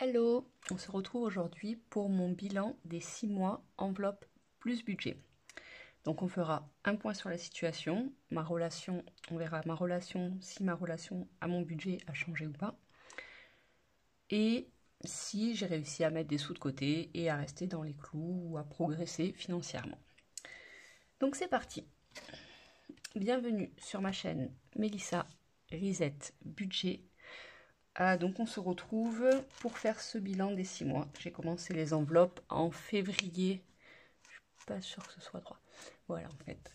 Hello, on se retrouve aujourd'hui pour mon bilan des 6 mois enveloppe plus budget. Donc on fera un point sur la situation, ma relation, on verra ma relation, si ma relation à mon budget a changé ou pas, et si j'ai réussi à mettre des sous de côté et à rester dans les clous ou à progresser financièrement. Donc c'est parti. Bienvenue sur ma chaîne Mélissa Risette Budget. Donc on se retrouve pour faire ce bilan des 6 mois. J'ai commencé les enveloppes en février. Je suis pas sûre que ce soit droit. Voilà en fait.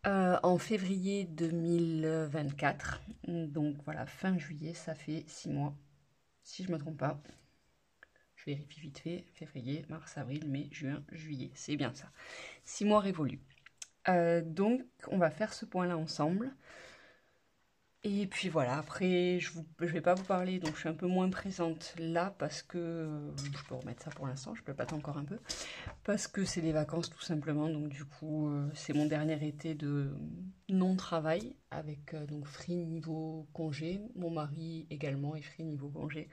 En février 2024. Donc voilà, fin juillet, ça fait 6 mois. Si je ne me trompe pas. Je vérifie vite fait. Février, mars, avril, mai, juin, juillet. C'est bien ça. 6 mois révolus. Donc on va faire ce point-là ensemble. Et puis voilà, après je vais pas vous parler, donc je suis un peu moins présente là parce que je peux remettre ça pour l'instant, je peux pas encore un peu, parce que c'est les vacances tout simplement, donc du coup c'est mon dernier été de non-travail avec donc free niveau congé, mon mari également est free niveau congé,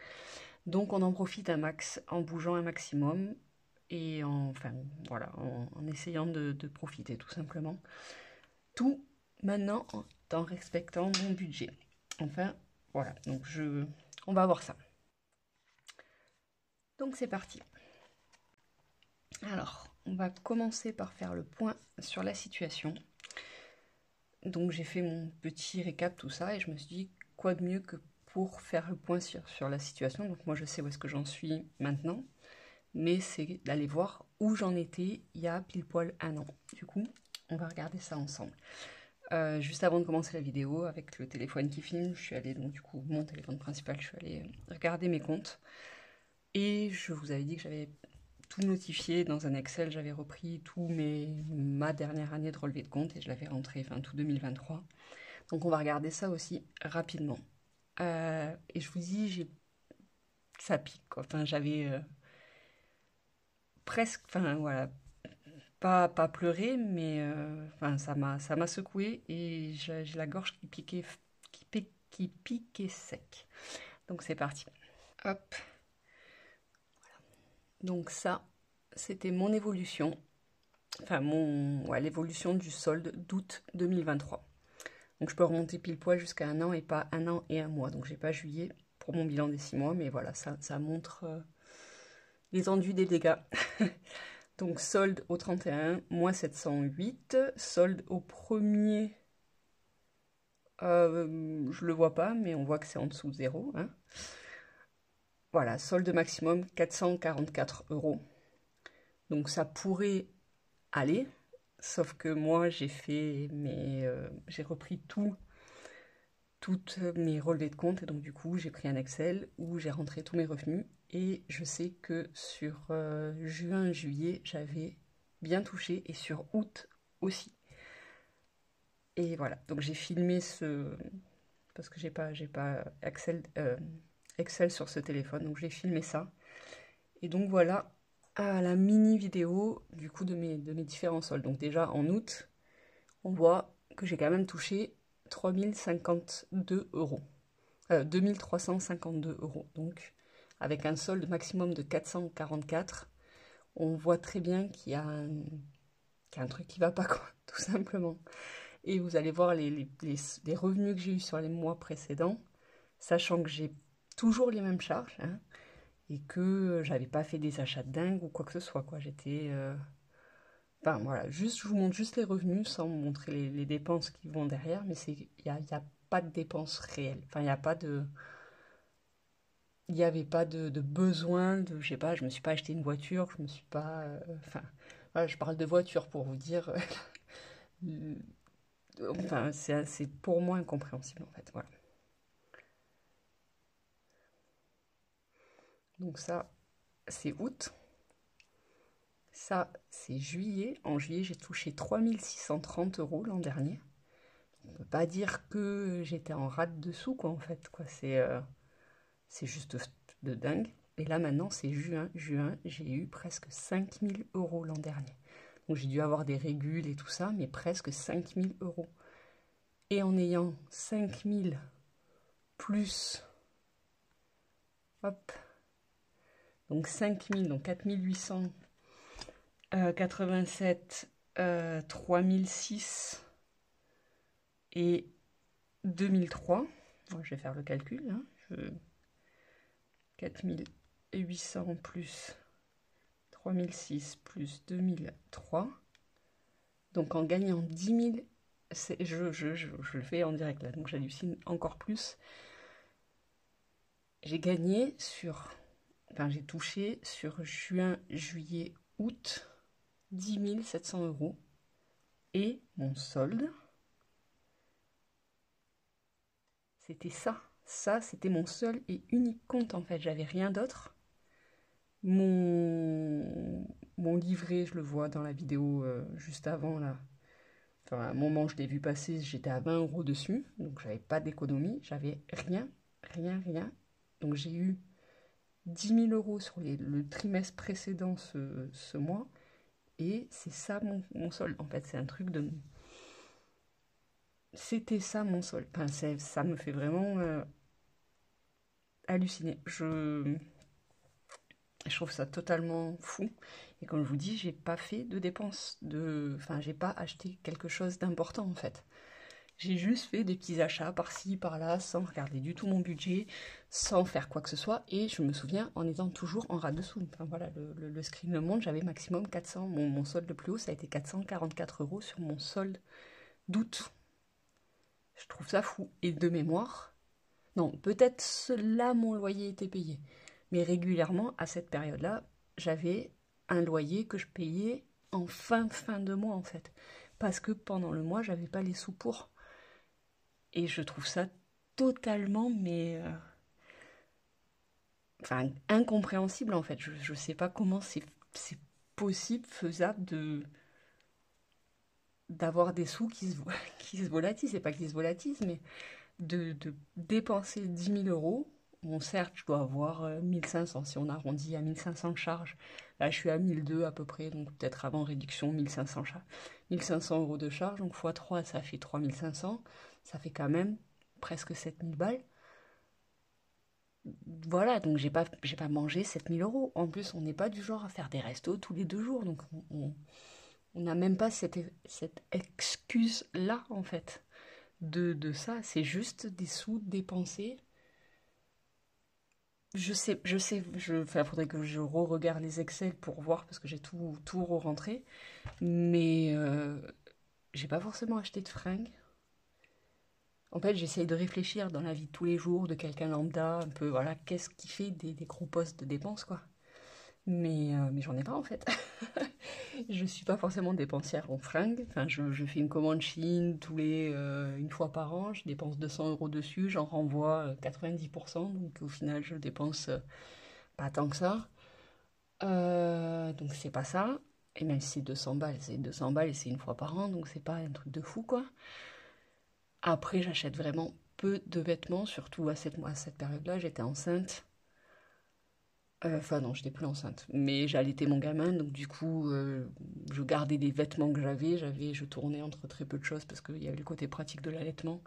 donc on en profite un max en bougeant un maximum et enfin voilà, en essayant de profiter tout simplement. Tout maintenant en respectant mon budget. Enfin, voilà, donc on va voir ça. Donc c'est parti. Alors, on va commencer par faire le point sur la situation. Donc j'ai fait mon petit récap, tout ça, et je me suis dit, quoi de mieux que pour faire le point sur la situation. Donc moi je sais où est-ce que j'en suis maintenant, mais c'est d'aller voir où j'en étais il y a pile poil un an. Du coup, on va regarder ça ensemble. Juste avant de commencer la vidéo, avec le téléphone qui filme, je suis allée, donc du coup, mon téléphone principal, je suis allée regarder mes comptes. Et je vous avais dit que j'avais tout notifié dans un Excel, j'avais repris ma dernière année de relevé de compte et je l'avais rentré, enfin tout 2023. Donc on va regarder ça aussi rapidement. Et je vous dis, ça pique, quoi. Enfin, j'avais presque, enfin voilà, pas pleuré, mais enfin, ça m'a secoué et j'ai la gorge qui piquait sec. Donc c'est parti. Hop. Donc ça, c'était mon évolution. Enfin, l'évolution du solde d'août 2023. Donc je peux remonter pile poil jusqu'à un an et pas un an et un mois. Donc j'ai pas juillet pour mon bilan des 6 mois, mais voilà, ça montre l'étendue des dégâts. Donc solde au 31, moins 708. Solde au premier, je le vois pas, mais on voit que c'est en dessous de 0. Hein. Voilà, solde maximum 444 €. Donc ça pourrait aller, sauf que moi j'ai repris toutes mes relevés de compte et donc du coup j'ai pris un Excel où j'ai rentré tous mes revenus et je sais que sur juin, juillet j'avais bien touché et sur août aussi. Et voilà, donc j'ai filmé parce que j'ai pas Excel sur ce téléphone, donc j'ai filmé ça. Et donc voilà la mini vidéo du coup de mes différents soldes. Donc déjà en août, on voit que j'ai quand même touché 3052 €. 2352 €. Donc avec un solde maximum de 444, on voit très bien qu'il y a un truc qui va pas, quoi, tout simplement. Et vous allez voir les revenus que j'ai eu sur les mois précédents, sachant que j'ai toujours les mêmes charges, hein, et que j'avais pas fait des achats de dingue ou quoi que ce soit, quoi. J'étais... Enfin voilà, je vous montre juste les revenus sans vous montrer les dépenses qui vont derrière, mais il y a pas de dépenses réelles. Enfin, il n'y a pas de... Il n'y avait pas de besoin de... Je sais pas, je me suis pas acheté une voiture, je me suis pas... enfin, voilà, je parle de voiture pour vous dire... enfin, c'est pour moi incompréhensible, en fait, voilà. Donc ça, c'est août. Ça, c'est juillet. En juillet, j'ai touché 3630 € l'an dernier. On peut pas dire que j'étais en rate dessous, quoi, en fait, quoi. C'est juste de dingue. Et là, maintenant, c'est juin. Juin, j'ai eu presque 5000 € l'an dernier. Donc, j'ai dû avoir des régules et tout ça, mais presque 5000 €. Et en ayant 5000 plus, hop, Donc 5000, donc 4887, 3006 et 2003. Bon, je vais faire le calcul. Hein. 4800 plus 3006 plus 2003. Donc en gagnant 10 000, je le fais en direct là, donc j'hallucine encore plus. J'ai gagné j'ai touché sur juin, juillet, août 10 700 euros. Et mon solde, c'était ça. Ça, c'était mon seul et unique compte en fait. J'avais rien d'autre. Mon livret, je le vois dans la vidéo juste avant là. Enfin, à un moment, je l'ai vu passer, j'étais à 20 euros dessus. Donc, j'avais pas d'économie. J'avais rien. Donc, j'ai eu 10 000 euros sur le trimestre précédent ce mois. Et c'est ça mon solde. En fait, c'est un truc de... C'était ça mon solde. Enfin, ça me fait vraiment halluciner. Je trouve ça totalement fou. Et comme je vous dis, j'ai pas fait de dépenses. Enfin, j'ai pas acheté quelque chose d'important en fait. J'ai juste fait des petits achats par-ci, par-là, sans regarder du tout mon budget, sans faire quoi que ce soit. Et je me souviens en étant toujours en ras dessous. Enfin voilà, le screen le montre, j'avais maximum 400. Mon solde le plus haut, ça a été 444 euros sur mon solde d'août. Je trouve ça fou. Et de mémoire, non, peut-être là mon loyer était payé. Mais régulièrement, à cette période-là, j'avais un loyer que je payais en fin de mois en fait. Parce que pendant le mois, j'avais pas les sous pour. Et je trouve ça totalement, enfin, incompréhensible en fait. Je sais pas comment c'est possible, faisable d'avoir des sous qui se volatilisent. C'est pas qu'ils se volatilisent, mais de dépenser 10 000 euros. Bon, certes, je dois avoir 1500 si on arrondit à 1500 de charges. Là, je suis à 1002 à peu près, donc peut-être avant réduction, 1500 charges. 1500 euros de charges, donc x 3, ça fait 3500. Ça fait quand même presque 7000 balles. Voilà, donc j'ai pas mangé 7000 euros. En plus, on n'est pas du genre à faire des restos tous les 2 jours, donc on n'a même pas cette excuse-là, en fait, de ça. C'est juste des sous dépensés. Enfin, faudrait que je re-regarde les Excel pour voir, parce que j'ai tout re-rentré. Mais j'ai pas forcément acheté de fringues. En fait, j'essaye de réfléchir dans la vie de tous les jours de quelqu'un lambda, un peu, voilà, qu'est-ce qui fait des gros postes de dépenses, quoi. Mais j'en ai pas, en fait. Je suis pas forcément dépensière en fringues. Enfin, je fais une commande Chine une fois par an, je dépense 200 euros dessus, j'en renvoie 90%, donc au final, je dépense pas tant que ça. Donc c'est pas ça. Et même si c'est 200 balles et c'est une fois par an, donc c'est pas un truc de fou, quoi. Après, j'achète vraiment peu de vêtements, surtout à cette période-là. J'étais enceinte. Enfin non, j'étais plus enceinte. Mais j'allaitais mon gamin, donc du coup, je gardais les vêtements que je tournais entre très peu de choses parce qu'il y avait le côté pratique de l'allaitement.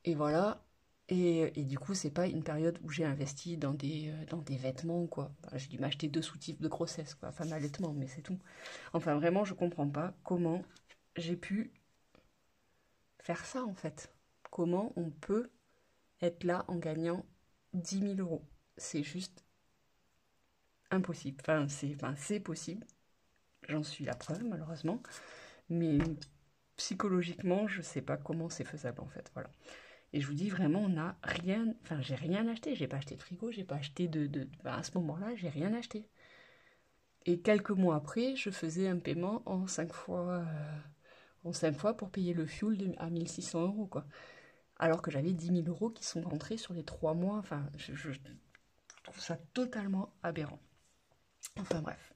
Et voilà. Et du coup, c'est pas une période où j'ai investi dans des vêtements, quoi. Enfin, j'ai dû m'acheter 2 soutifs de grossesse, quoi. Enfin, d'allaitement, mais c'est tout. Enfin, vraiment, je comprends pas comment j'ai pu faire ça, en fait. Comment on peut être là en gagnant 10 000 euros. C'est juste impossible. C'est possible. J'en suis la preuve, malheureusement. Mais psychologiquement, je sais pas comment c'est faisable, en fait. Voilà. Et je vous dis vraiment, on n'a rien. Enfin, j'ai rien acheté. J'ai pas acheté de frigo, j'ai pas acheté à ce moment-là, j'ai rien acheté. Et quelques mois après, je faisais un paiement en 5 fois, pour payer le fuel à 1600 euros, quoi. Alors que j'avais 10 000 euros qui sont rentrés sur les 3 mois. Enfin, je trouve ça totalement aberrant. Enfin bref.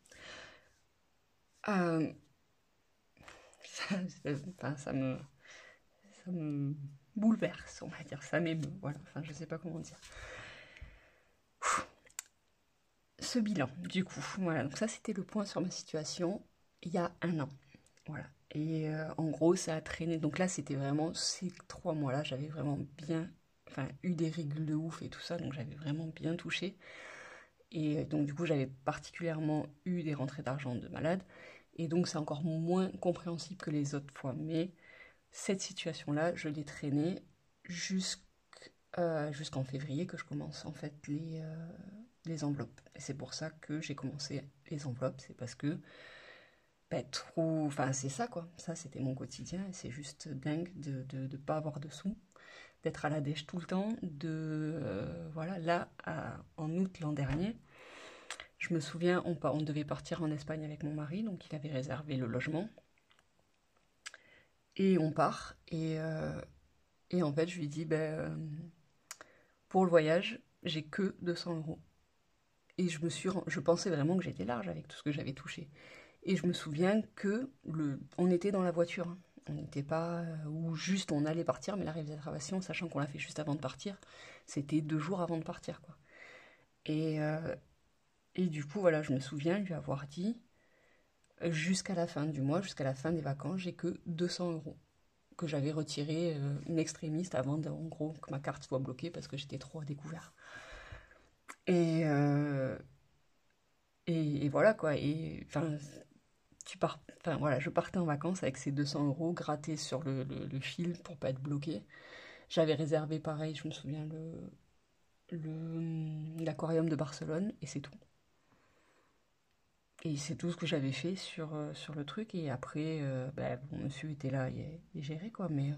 Euh, ça me bouleverse, on va dire. Ça m'émeut, voilà. Enfin, je sais pas comment dire. Ce bilan, du coup, voilà. Donc ça, c'était le point sur ma situation il y a un an. Voilà. Et en gros, ça a traîné. Donc là, c'était vraiment ces 3 mois-là, j'avais vraiment bien, eu des régules de ouf et tout ça, donc j'avais vraiment bien touché. Et donc du coup, j'avais particulièrement eu des rentrées d'argent de malade. Et donc c'est encore moins compréhensible que les autres fois. Mais cette situation-là, je l'ai traînée jusqu'en février que je commence en fait les enveloppes. Et c'est pour ça que j'ai commencé les enveloppes. C'est parce que enfin c'est ça quoi. Ça c'était mon quotidien. Et c'est juste dingue de pas avoir de sous, d'être à la dèche tout le temps. Voilà, là en août l'an dernier. Je me souviens, on devait partir en Espagne avec mon mari, donc il avait réservé le logement. Et on part. Et en fait, je lui dis, pour le voyage, j'ai que 200 euros. Et je pensais vraiment que j'étais large avec tout ce que j'avais touché. Et je me souviens que on était dans la voiture. Hein. On n'était pas, ou juste on allait partir, mais la réservation, sachant qu'on l'a fait juste avant de partir, c'était 2 jours avant de partir, quoi. Et, euh, et du coup, voilà, je me souviens lui avoir dit, jusqu'à la fin du mois, jusqu'à la fin des vacances, j'ai que 200 euros que j'avais retiré in extremis avant, en gros, que ma carte soit bloquée parce que j'étais trop à découvert. Et, euh, et voilà quoi. Et enfin, enfin voilà, je partais en vacances avec ces 200 euros grattés sur le fil pour pas être bloqué. J'avais réservé pareil, je me souviens, l'aquarium de Barcelone et c'est tout. Et c'est tout ce que j'avais fait sur le truc. Et après, bon, monsieur était là et gérait quoi. Mais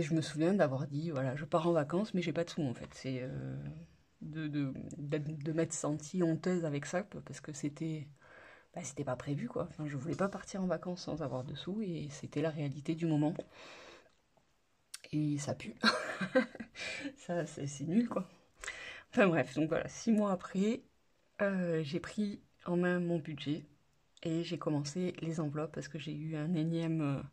je me souviens d'avoir dit, voilà, je pars en vacances, mais j'ai pas de sous en fait. C'est de m'être sentie honteuse avec ça, parce que c'était pas prévu quoi. Enfin, je voulais pas partir en vacances sans avoir de sous, et c'était la réalité du moment. Et ça pue. Ça, c'est nul quoi. Enfin bref, donc voilà, 6 mois après, j'ai pris en main mon budget et j'ai commencé les enveloppes parce que j'ai eu un énième.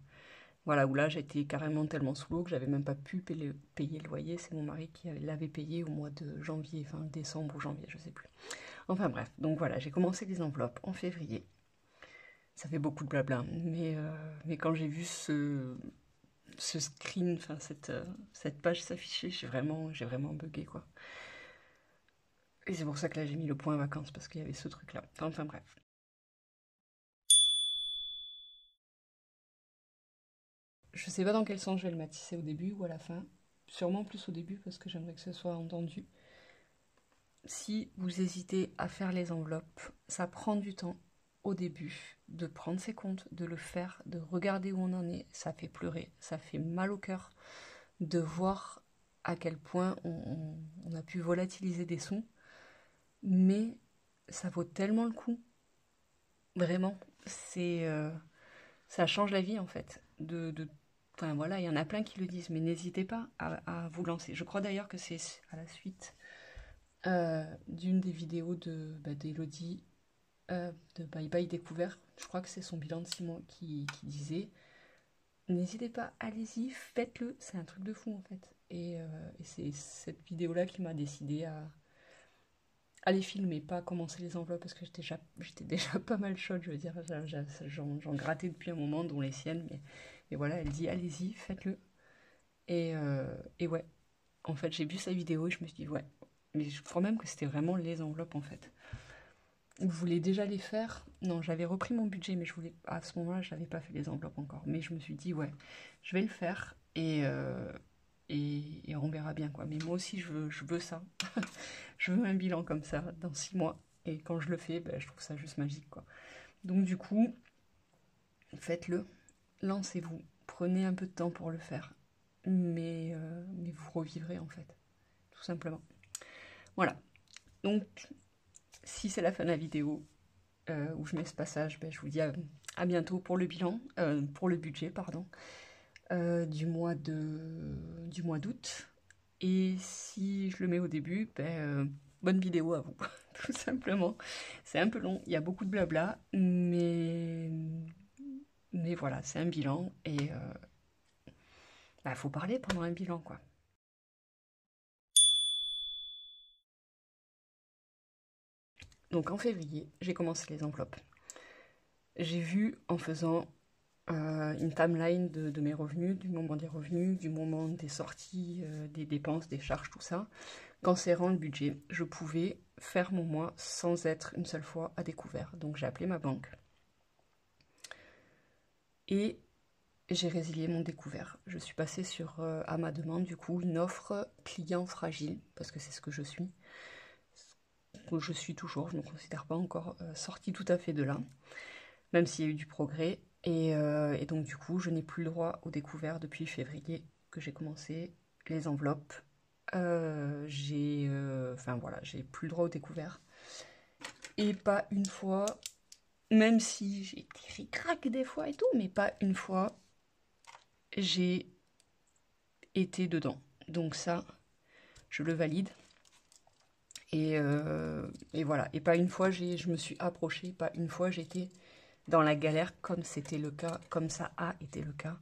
Voilà, où là j'étais carrément tellement sous l'eau que j'avais même pas pu payer le loyer. C'est mon mari qui l'avait payé au mois de janvier, enfin décembre ou janvier, je sais plus. Enfin bref, donc voilà, j'ai commencé les enveloppes en février. Ça fait beaucoup de blabla, mais quand j'ai vu ce screen, enfin cette page s'afficher, j'ai vraiment bugué quoi. Et c'est pour ça que là j'ai mis le point vacances parce qu'il y avait ce truc là. Enfin bref. Je sais pas dans quel sens je vais le mettre, si c'est au début ou à la fin. Sûrement plus au début parce que j'aimerais que ce soit entendu. Si vous hésitez à faire les enveloppes, ça prend du temps au début de prendre ses comptes, de le faire, de regarder où on en est. Ça fait pleurer, ça fait mal au cœur de voir à quel point on a pu volatiliser des sons. Mais ça vaut tellement le coup. Vraiment. Ça change la vie en fait. Enfin voilà, il y en a plein qui le disent, mais n'hésitez pas à vous lancer. Je crois d'ailleurs que c'est à la suite d'une des vidéos d'Elodie de Bye Bye Découvert. Je crois que c'est son bilan de 6 mois qui disait n'hésitez pas, allez-y, faites-le. C'est un truc de fou en fait. Et c'est cette vidéo-là qui m'a décidé à les filmer, pas à commencer les enveloppes parce que j'étais déjà pas mal chaude, je veux dire. J'en grattais depuis un moment, dont les siennes. Mais voilà, elle dit allez-y, faites-le. Et ouais, en fait, j'ai vu sa vidéo et je me suis dit ouais. Mais je crois même que c'était vraiment les enveloppes en fait. Vous voulez déjà les faire? Non, j'avais repris mon budget, mais à ce moment-là, je n'avais pas fait les enveloppes encore. Mais je me suis dit, ouais, je vais le faire et on verra bien quoi. Mais moi aussi, je veux ça. Je veux un bilan comme ça dans 6 mois. Et quand je le fais, je trouve ça juste magique quoi. Donc du coup, faites-le, lancez-vous, prenez un peu de temps pour le faire. Mais vous revivrez en fait, tout simplement. Voilà. Donc, si c'est la fin de la vidéo, où je mets ce passage, je vous dis à bientôt pour le bilan, pour le budget, pardon, du mois d'août. Et si je le mets au début, bonne vidéo à vous, tout simplement. C'est un peu long, il y a beaucoup de blabla, mais voilà, c'est un bilan et faut parler pendant un bilan, quoi. Donc en février, j'ai commencé les enveloppes. J'ai vu en faisant une timeline de mes revenus, du moment des revenus, du moment des sorties, des dépenses, des charges, tout ça. Qu'en serrant le budget, je pouvais faire mon mois sans être une seule fois à découvert. Donc j'ai appelé ma banque et j'ai résilié mon découvert. Je suis passée sur, à ma demande, du coup, une offre client fragile, parce que c'est ce que je suis. Je suis toujours, je ne me considère pas encore sortie tout à fait de là, même s'il y a eu du progrès. Et donc du coup, je n'ai plus le droit au découvert depuis février que j'ai commencé les enveloppes. Enfin voilà, j'ai plus le droit au découvert. Et pas une fois, même si j'ai des ric-rac des fois et tout, mais pas une fois, j'ai été dedans. Donc ça, je le valide. Et voilà. Et pas une fois, je me suis approchée, pas une fois, j'étais dans la galère comme c'était le cas, comme ça a été le cas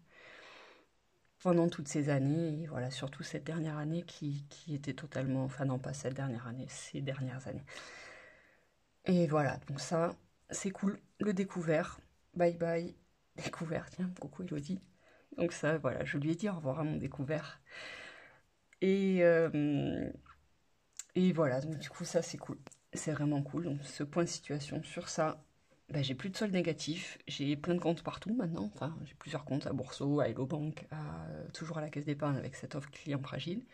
pendant toutes ces années. Et voilà, surtout cette dernière année qui était totalement... Enfin non, pas cette dernière année, ces dernières années. Et voilà, donc ça, c'est cool. Le découvert, bye bye. Découvert, tiens, coucou Elodie. Donc ça, voilà, je lui ai dit au revoir à mon découvert. Et voilà, donc du coup, ça, c'est cool. C'est vraiment cool. Donc, ce point de situation sur ça, bah, j'ai plus de solde négatif. J'ai plein de comptes partout maintenant. Enfin, j'ai plusieurs comptes à Bourso, à Hello Bank, toujours à la caisse d'épargne avec cette offre client fragile.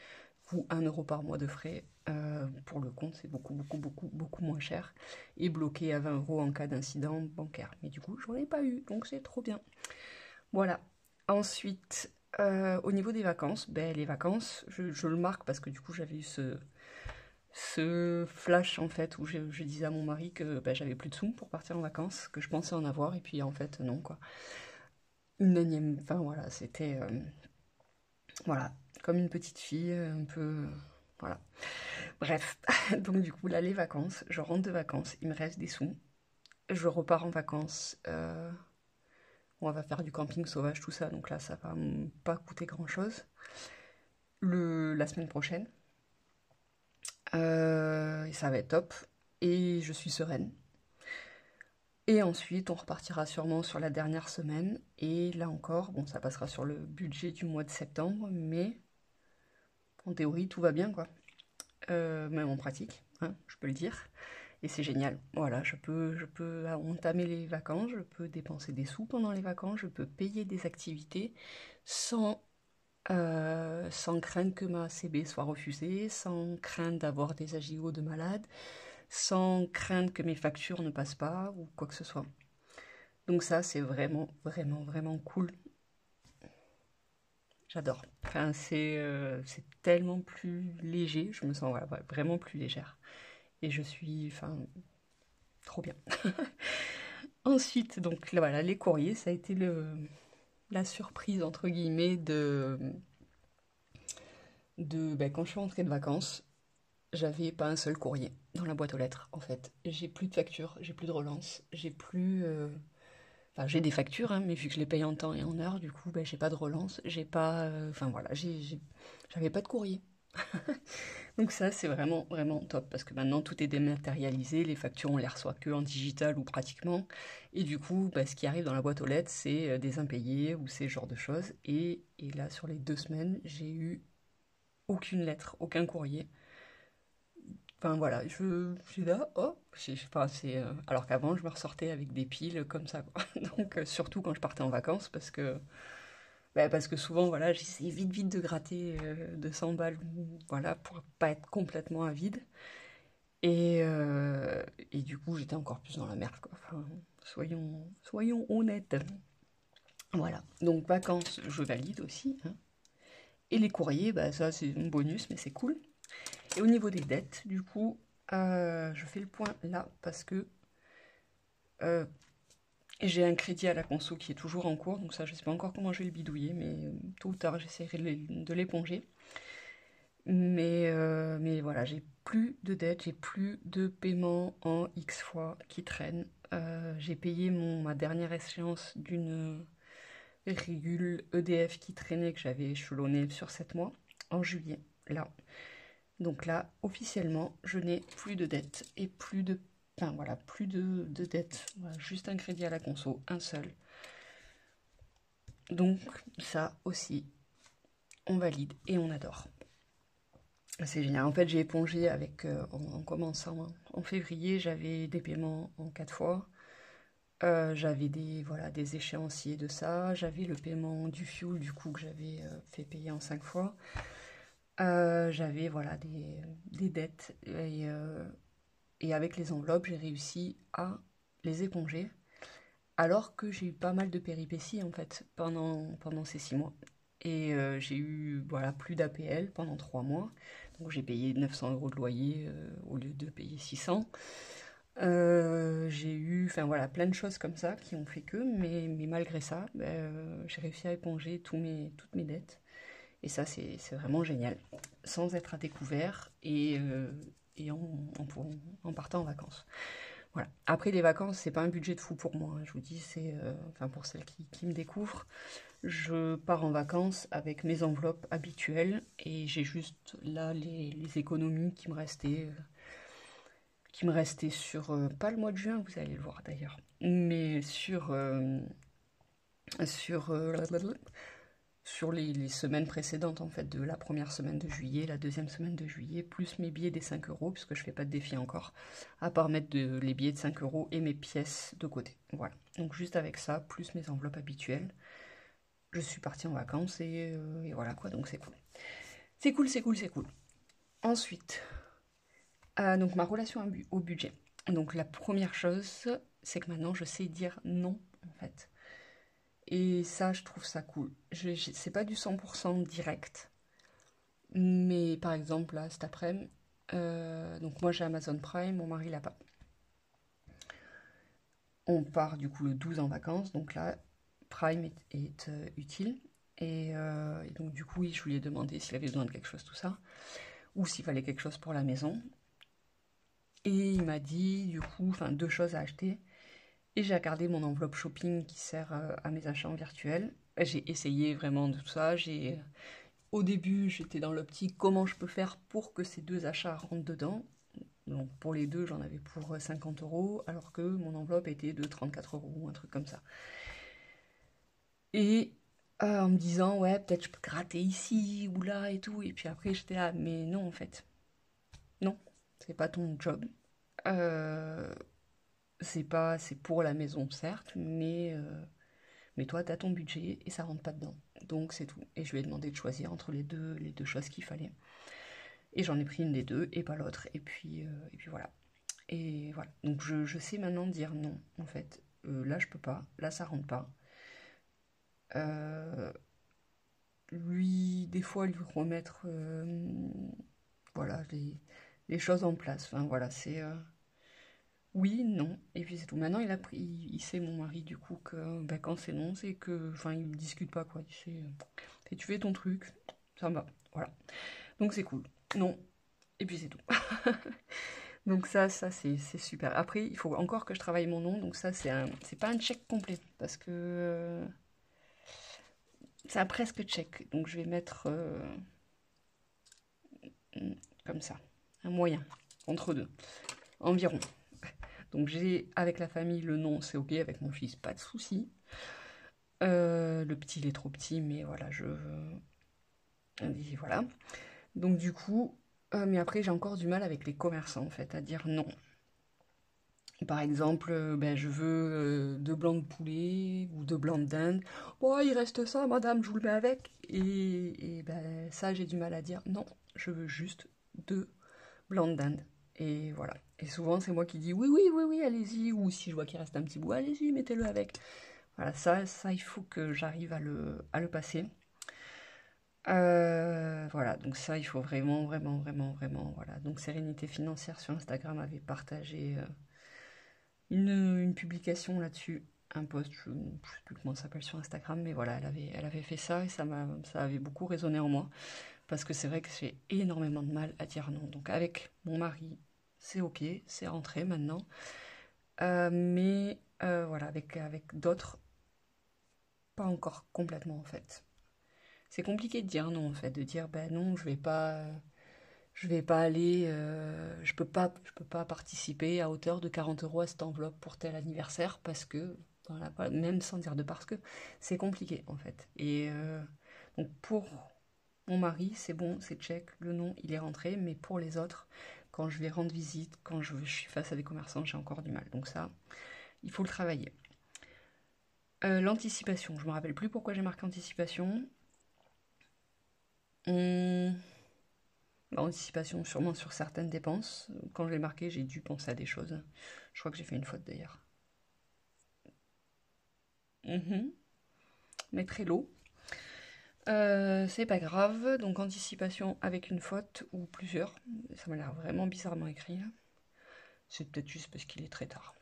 Ou 1 € par mois de frais pour le compte, c'est beaucoup moins cher. Et bloqué à 20 € en cas d'incident bancaire. Mais du coup, j'en ai pas eu, donc c'est trop bien. Voilà. Ensuite, au niveau des vacances, ben, les vacances, je le marque parce que du coup, j'avais eu ce flash en fait où je disais à mon mari que bah, j'avais plus de sous pour partir en vacances, que je pensais en avoir et puis en fait non quoi. Une énième, enfin voilà, c'était voilà, comme une petite fille un peu voilà. Bref, donc du coup là les vacances, je rentre de vacances, il me reste des sous, je repars en vacances, on va faire du camping sauvage tout ça, donc là ça va pas coûter grand chose. La semaine prochaine, et ça va être top et je suis sereine. Et ensuite, on repartira sûrement sur la dernière semaine. Et là encore, bon, ça passera sur le budget du mois de septembre, mais en théorie, tout va bien, quoi. Même en pratique, hein, je peux le dire. Et c'est génial. Voilà, je peux entamer les vacances, je peux dépenser des sous pendant les vacances, je peux payer des activités sans craindre que ma CB soit refusée, sans craindre d'avoir des agios de malade, sans craindre que mes factures ne passent pas ou quoi que ce soit. Donc ça, c'est vraiment cool. J'adore. Enfin, c'est tellement plus léger. Je me sens voilà, vraiment plus légère. Et je suis, enfin, trop bien. Ensuite, donc là, voilà, les courriers, ça a été la surprise, entre guillemets, ben, quand je suis rentrée de vacances, j'avais pas un seul courrier dans la boîte aux lettres, en fait. J'ai plus de factures, j'ai plus de relance, j'ai plus... Enfin, j'ai des factures, hein, mais vu que je les paye en temps et en heure, du coup, ben, j'ai pas de relance, j'ai pas... Enfin voilà, j'avais pas de courrier. Donc ça, c'est vraiment top, parce que maintenant, tout est dématérialisé, les factures, on les reçoit que en digital ou pratiquement, et du coup, ben, ce qui arrive dans la boîte aux lettres, c'est des impayés ou ces genres de choses, et là, sur les 2 semaines, j'ai eu aucune lettre, aucun courrier. Enfin voilà, je suis là, oh, enfin, alors qu'avant je me ressortais avec des piles comme ça, quoi. Donc surtout quand je partais en vacances, parce que souvent voilà, j'essayais vite de gratter 200 balles, voilà, pour pas être complètement à vide. Et du coup j'étais encore plus dans la merde, quoi. Enfin, soyons honnêtes. Voilà, donc vacances, je valide aussi, hein. Et les courriers, bah ça c'est un bonus, mais c'est cool. Et au niveau des dettes, du coup, je fais le point là parce que euh, j'ai un crédit à la conso qui est toujours en cours, donc ça je sais pas encore comment je vais le bidouiller, mais tôt ou tard j'essaierai de l'éponger. Mais voilà, j'ai plus de dettes, j'ai plus de paiements en X fois qui traînent. J'ai payé ma dernière échéance d'une régule EDF qui traînait, que j'avais échelonné sur 7 mois, en juillet, là. Donc là, officiellement, je n'ai plus de dettes et enfin voilà, plus de dettes. Voilà, juste un crédit à la conso, un seul. Donc ça aussi, on valide et on adore. C'est génial. En fait, j'ai épongé en commençant en février, j'avais des paiements en 4 fois. J'avais voilà, des échéanciers de ça. J'avais le paiement du fuel, du coup, que j'avais fait payer en 5 fois. J'avais voilà, des dettes. Et avec les enveloppes, j'ai réussi à les éponger. Alors que j'ai eu pas mal de péripéties, en fait, pendant ces 6 mois. Et j'ai eu voilà, plus d'APL pendant 3 mois. Donc j'ai payé 900 euros de loyer au lieu de payer 600. J'ai eu, enfin voilà, plein de choses comme ça qui ont fait que, mais malgré ça, j'ai réussi à éponger toutes mes dettes. Et ça, c'est vraiment génial. Sans être à découvert et en partant en vacances. Voilà. Après, les vacances, c'est pas un budget de fou pour moi, hein. Je vous dis, c'est, enfin pour celles qui me découvrent, je pars en vacances avec mes enveloppes habituelles et j'ai juste là les économies qui me restaient sur, pas le mois de juin, vous allez le voir d'ailleurs, mais sur, sur les semaines précédentes, en fait, de la première semaine de juillet, la deuxième semaine de juillet, plus mes billets des 5 euros, puisque je fais pas de défi encore, à part mettre les billets de 5 euros et mes pièces de côté. Voilà. Donc juste avec ça, plus mes enveloppes habituelles, je suis partie en vacances et voilà quoi, donc c'est cool. C'est cool, c'est cool, c'est cool. Ensuite, donc ma relation au budget. Donc la première chose, c'est que maintenant je sais dire non, en fait. Et ça, je trouve ça cool. C'est pas du 100% direct. Mais par exemple, là, cet après-midi, donc moi j'ai Amazon Prime, mon mari l'a pas. On part du coup le 12 en vacances, donc là, Prime est utile. Et donc du coup, oui, je lui ai demandé s'il avait besoin de quelque chose, tout ça, ou s'il fallait quelque chose pour la maison. Et il m'a dit, du coup, enfin, 2 choses à acheter. Et j'ai regardé mon enveloppe shopping qui sert à mes achats en virtuel. J'ai essayé vraiment de tout ça. Au début, j'étais dans l'optique comment je peux faire pour que ces 2 achats rentrent dedans. Donc pour les deux, j'en avais pour 50 euros, alors que mon enveloppe était de 34 euros, ou un truc comme ça. Et en me disant, ouais, peut-être je peux gratter ici ou là et tout. Et puis après, j'étais là, mais non, en fait. Non, c'est pas ton job. Euh, c'est pour la maison, certes, mais toi, t'as ton budget et ça rentre pas dedans. Donc c'est tout. Et je lui ai demandé de choisir entre les deux choses qu'il fallait. Et j'en ai pris une des deux et pas l'autre. Et puis voilà. Et voilà. Donc je sais maintenant dire non, en fait. Là, je peux pas. Là, ça rentre pas. Euh, des fois, lui remettre voilà, les choses en place. Enfin, voilà, c'est oui, non. Et puis c'est tout. Maintenant, il sait, mon mari, du coup, que ben, quand c'est non, c'est que. Enfin, il ne discute pas, quoi. Il sait. Et tu fais ton truc, ça me va. Voilà. Donc c'est cool. Non. Et puis c'est tout. Donc ça c'est super. Après, il faut encore que je travaille mon nom, donc ça c'est pas un check complet parce que c'est un presque check. Donc je vais mettre comme ça, un moyen entre deux, environ. Donc j'ai avec la famille le nom, c'est ok, avec mon fils pas de souci. Le petit il est trop petit, mais voilà voilà. Donc du coup, mais après j'ai encore du mal avec les commerçants en fait à dire non. Par exemple, ben, je veux 2 blancs de poulet ou 2 blancs de dinde. Oh, il reste ça, madame, je vous le mets avec. Et ben, ça, j'ai du mal à dire non, je veux juste 2 blancs de dinde. Et voilà. Et souvent, c'est moi qui dis oui, oui, oui, oui, allez-y. Ou si je vois qu'il reste un petit bout, allez-y, mettez-le avec. Voilà, ça, il faut que j'arrive à le passer. Voilà, donc ça, il faut vraiment, vraiment, vraiment, vraiment. Voilà. Donc, Sérénité Financière sur Instagram avait partagé une publication là-dessus, un post, je ne sais plus comment ça s'appelle sur Instagram, mais voilà, elle avait fait ça et ça avait beaucoup résonné en moi, parce que c'est vrai que j'ai énormément de mal à dire non. Donc avec mon mari, c'est ok, c'est rentré maintenant, mais voilà, avec d'autres, pas encore complètement en fait. C'est compliqué de dire non en fait, de dire ben non, je vais pas aller, je peux pas participer à hauteur de 40 euros à cette enveloppe pour tel anniversaire parce que, voilà, même sans dire de parce que, c'est compliqué en fait. Et donc mon mari, c'est bon, c'est check, le nom, il est rentré, mais pour les autres, quand je vais rendre visite, quand je suis face à des commerçants, j'ai encore du mal. Donc ça, il faut le travailler. L'anticipation, je me rappelle plus pourquoi j'ai marqué anticipation. Anticipation sûrement sur certaines dépenses. Quand je l'ai marqué, j'ai dû penser à des choses. Je crois que j'ai fait une faute d'ailleurs. Mais très low. C'est pas grave, donc anticipation avec une faute ou plusieurs. Ça m'a l'air vraiment bizarrement écrit là. C'est peut-être juste parce qu'il est très tard.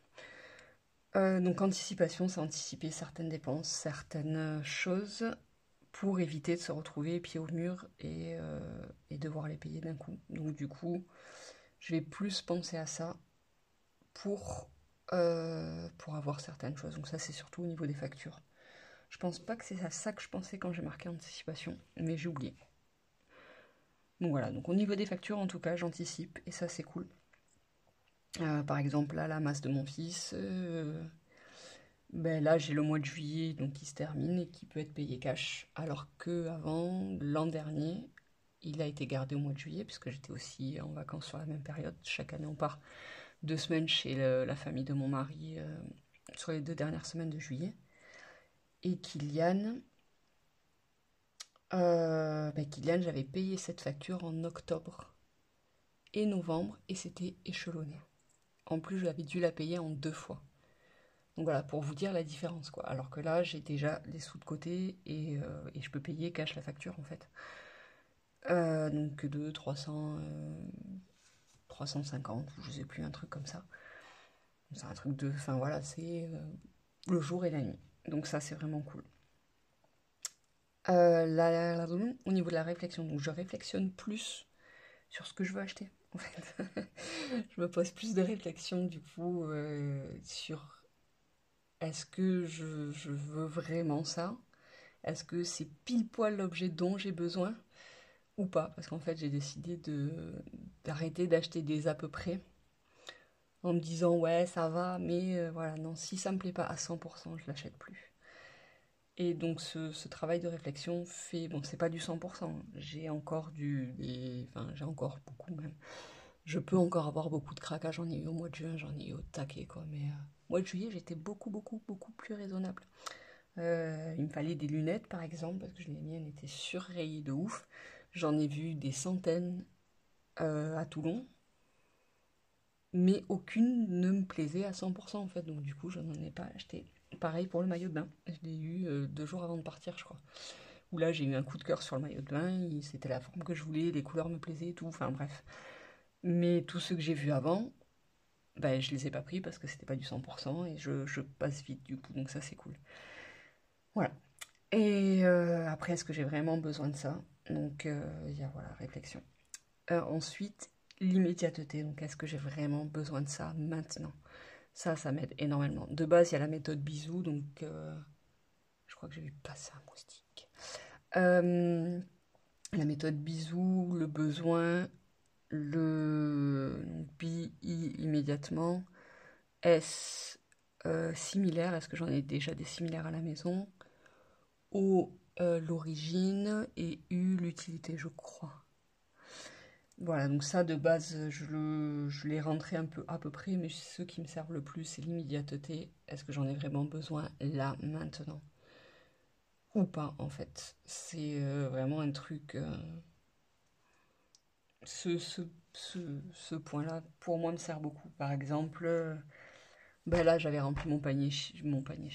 Donc anticipation, c'est anticiper certaines dépenses, certaines choses pour éviter de se retrouver pieds au mur et devoir les payer d'un coup. Donc du coup, je vais plus penser à ça pour avoir certaines choses. Donc ça, c'est surtout au niveau des factures. Je pense pas que c'est à ça que je pensais quand j'ai marqué anticipation, mais j'ai oublié. Donc voilà, donc au niveau des factures, en tout cas, j'anticipe, et ça, c'est cool. Par exemple, là, la masse de mon fils, ben là, j'ai le mois de juillet donc qui se termine et qui peut être payé cash, alors que avant l'an dernier, il a été gardé au mois de juillet, puisque j'étais aussi en vacances sur la même période. Chaque année, on part 2 semaines chez la famille de mon mari sur les 2 dernières semaines de juillet. Et Kylian, j'avais payé cette facture en octobre et novembre et c'était échelonné. En plus, j'avais dû la payer en 2 fois. Donc voilà, pour vous dire la différence, quoi. Alors que là, j'ai déjà les sous de côté et je peux payer cash la facture, en fait. Donc de 350, je sais plus, un truc comme ça. C'est un truc de... Enfin voilà, c'est le jour et la nuit. Donc ça, c'est vraiment cool. Au niveau de la réflexion, donc je réflexionne plus sur ce que je veux acheter, en fait. Je me pose plus de réflexion, du coup, sur est-ce que je veux vraiment ça? Est-ce que c'est pile poil l'objet dont j'ai besoin ou pas? Parce qu'en fait, j'ai décidé d'arrêter d'acheter des à peu près en me disant ouais, ça va, mais voilà, non, si ça me plaît pas à 100%, je l'achète plus. Et donc ce travail de réflexion fait, bon, c'est pas du 100%, j'ai encore enfin, j'ai encore beaucoup même. Je peux encore avoir beaucoup de craquages, j'en ai eu au mois de juin, j'en ai eu au taquet, quoi, mais au mois de juillet, j'étais beaucoup, beaucoup, beaucoup plus raisonnable. Il me fallait des lunettes, par exemple, parce que les miennes étaient surrayées de ouf. J'en ai vu des centaines à Toulon, mais aucune ne me plaisait à 100% en fait, donc du coup, je n'en ai pas acheté. Pareil pour le maillot de bain, je l'ai eu 2 jours avant de partir, je crois. Où là, j'ai eu un coup de cœur sur le maillot de bain, c'était la forme que je voulais, les couleurs me plaisaient et tout, enfin bref. Mais tous ceux que j'ai vus avant, ben, je les ai pas pris parce que c'était pas du 100% et je passe vite du coup, donc ça c'est cool. Voilà. Et après, est-ce que j'ai vraiment besoin de ça? Donc, il y a voilà, réflexion. Ensuite, l'immédiateté. Donc, est-ce que j'ai vraiment besoin de ça maintenant? Ça m'aide énormément. De base, il y a la méthode bisou, donc je crois que j'ai vu passer un moustique. La méthode bisou, le besoin, le bi immédiatement. S similaire, est-ce que j'en ai déjà des similaires à la maison? O l'origine et U l'utilité, je crois. Voilà, donc ça de base, je l'ai rentré un peu à peu près, mais ceux qui me servent le plus, c'est l'immédiateté. Est-ce que j'en ai vraiment besoin là, maintenant? Ou pas, en fait. C'est vraiment un truc... ce, ce, ce point-là, pour moi, me sert beaucoup. Par exemple, ben là, j'avais rempli mon panier, mon panier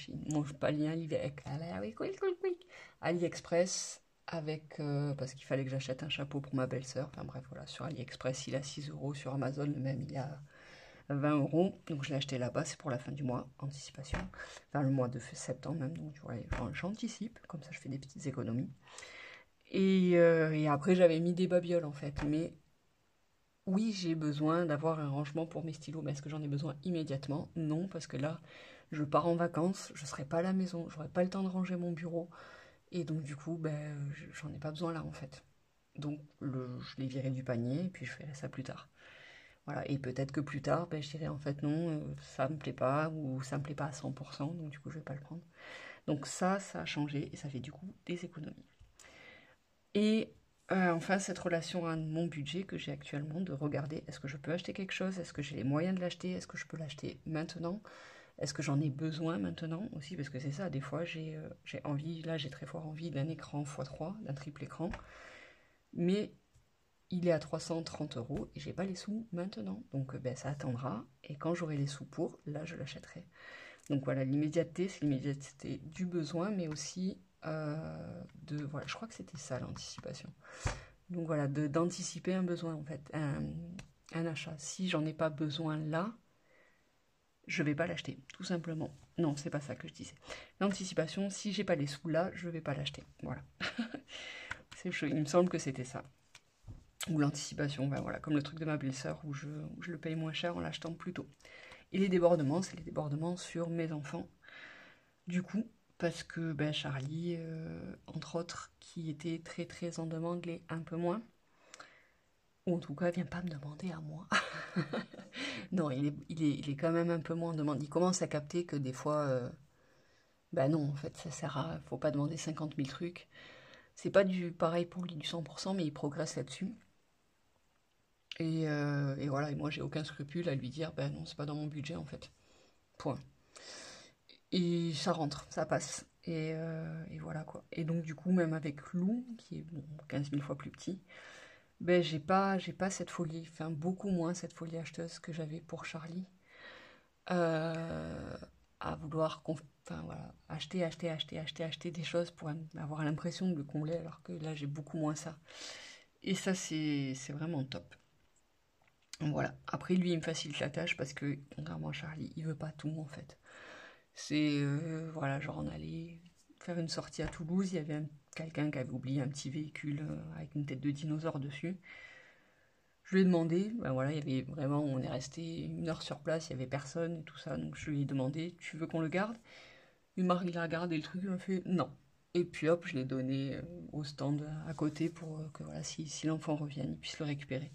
AliExpress avec parce qu'il fallait que j'achète un chapeau pour ma belle-sœur. Enfin bref, voilà, sur AliExpress, il a 6 euros, sur Amazon, le même, il a 20 euros. Donc je l'ai acheté là-bas, c'est pour la fin du mois, anticipation. Enfin, le mois de septembre même, donc tu vois, enfin, j'anticipe, comme ça je fais des petites économies. Et après, j'avais mis des babioles en fait, mais oui, j'ai besoin d'avoir un rangement pour mes stylos, mais est-ce que j'en ai besoin immédiatement? Non, parce que là, je pars en vacances, je serai pas à la maison, j'aurai pas le temps de ranger mon bureau, et donc du coup, ben, j'en ai pas besoin là en fait. Donc je les virerai du panier, et puis je ferai ça plus tard. Voilà, et peut-être que plus tard, ben, je dirai en fait non, ça me plaît pas, ou ça me plaît pas à 100%, donc du coup, je vais pas le prendre. Donc ça a changé, et ça fait du coup des économies. Et enfin, cette relation à mon budget que j'ai actuellement, de regarder est-ce que je peux acheter quelque chose, est-ce que j'ai les moyens de l'acheter, est-ce que je peux l'acheter maintenant, est-ce que j'en ai besoin maintenant aussi, parce que c'est ça, des fois j'ai envie, là j'ai très fort envie d'un écran x3, d'un triple écran, mais il est à 330 € et j'ai pas les sous maintenant, donc ben, ça attendra, et quand j'aurai les sous pour, là je l'achèterai. Donc voilà, l'immédiateté, c'est l'immédiateté du besoin, mais aussi voilà, je crois que c'était ça l'anticipation. Donc voilà, d'anticiper un besoin en fait, un achat. Si j'en ai pas besoin là, je vais pas l'acheter, tout simplement. Non, c'est pas ça que je disais. L'anticipation, si j'ai pas les sous là, je vais pas l'acheter. Voilà. Il me semble que c'était ça. Ou l'anticipation, ben voilà, comme le truc de ma belle-sœur où je le paye moins cher en l'achetant plus tôt. Et les débordements, c'est les débordements sur mes enfants. Du coup, parce que ben, Charlie, entre autres, qui était très très en demande, l'est un peu moins. Ou en tout cas, vient pas me demander à moi. Non, il est quand même un peu moins en demande. Il commence à capter que des fois, ben non, en fait, ça sert à... Faut pas demander 50 000 trucs. C'est pas du pareil pour lui du 100%, mais il progresse là-dessus. Et voilà, et moi j'ai aucun scrupule à lui dire, ben non, c'est pas dans mon budget en fait. Point. Et ça rentre, ça passe. Et voilà quoi. Et donc du coup, même avec Lou, qui est bon, 15 000 fois plus petit, ben j'ai pas cette folie, enfin beaucoup moins cette folie acheteuse que j'avais pour Charlie. Euh, à vouloir enfin, voilà, acheter des choses pour avoir l'impression de le combler, alors que là j'ai beaucoup moins ça. Et ça c'est vraiment top. Voilà. Après lui il me facilite la tâche parce que contrairement à Charlie, il veut pas tout en fait. C'est, voilà, genre on allait faire une sortie à Toulouse, il y avait quelqu'un qui avait oublié un petit véhicule avec une tête de dinosaure dessus. Je lui ai demandé, ben voilà, il y avait vraiment, on est resté 1 heure sur place, il y avait personne et tout ça, donc je lui ai demandé, tu veux qu'on le garde? Il a regardé le truc, il m'a fait non. Et puis hop, je l'ai donné au stand à côté pour que voilà, si l'enfant revienne, il puisse le récupérer.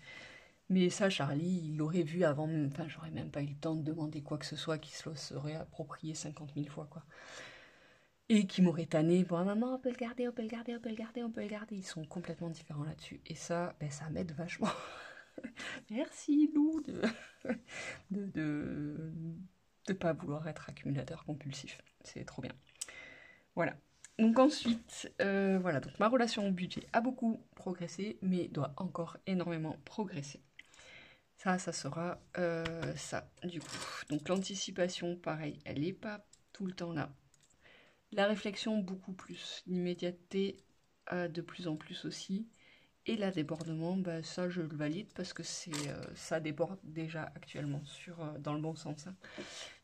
Mais ça, Charlie, il l'aurait vu avant, enfin, j'aurais même pas eu le temps de demander quoi que ce soit, qu'il se le serait approprié 50 000 fois, quoi. Et qui m'aurait tanné, bon, maman, on peut le garder, on peut le garder, on peut le garder, on peut le garder. Ils sont complètement différents là-dessus. Et ça, ben, ça m'aide vachement. Merci, Lou, de, de, de pas vouloir être accumulateur compulsif. C'est trop bien. Voilà. Donc ensuite, voilà, donc ma relation au budget a beaucoup progressé, mais doit encore énormément progresser. Ça sera ça, du coup. Donc l'anticipation, pareil, elle n'est pas tout le temps là. La réflexion, beaucoup plus. L'immédiateté, de plus en plus aussi. Et la débordement, bah, ça je le valide parce que ça déborde déjà actuellement dans le bon sens, hein,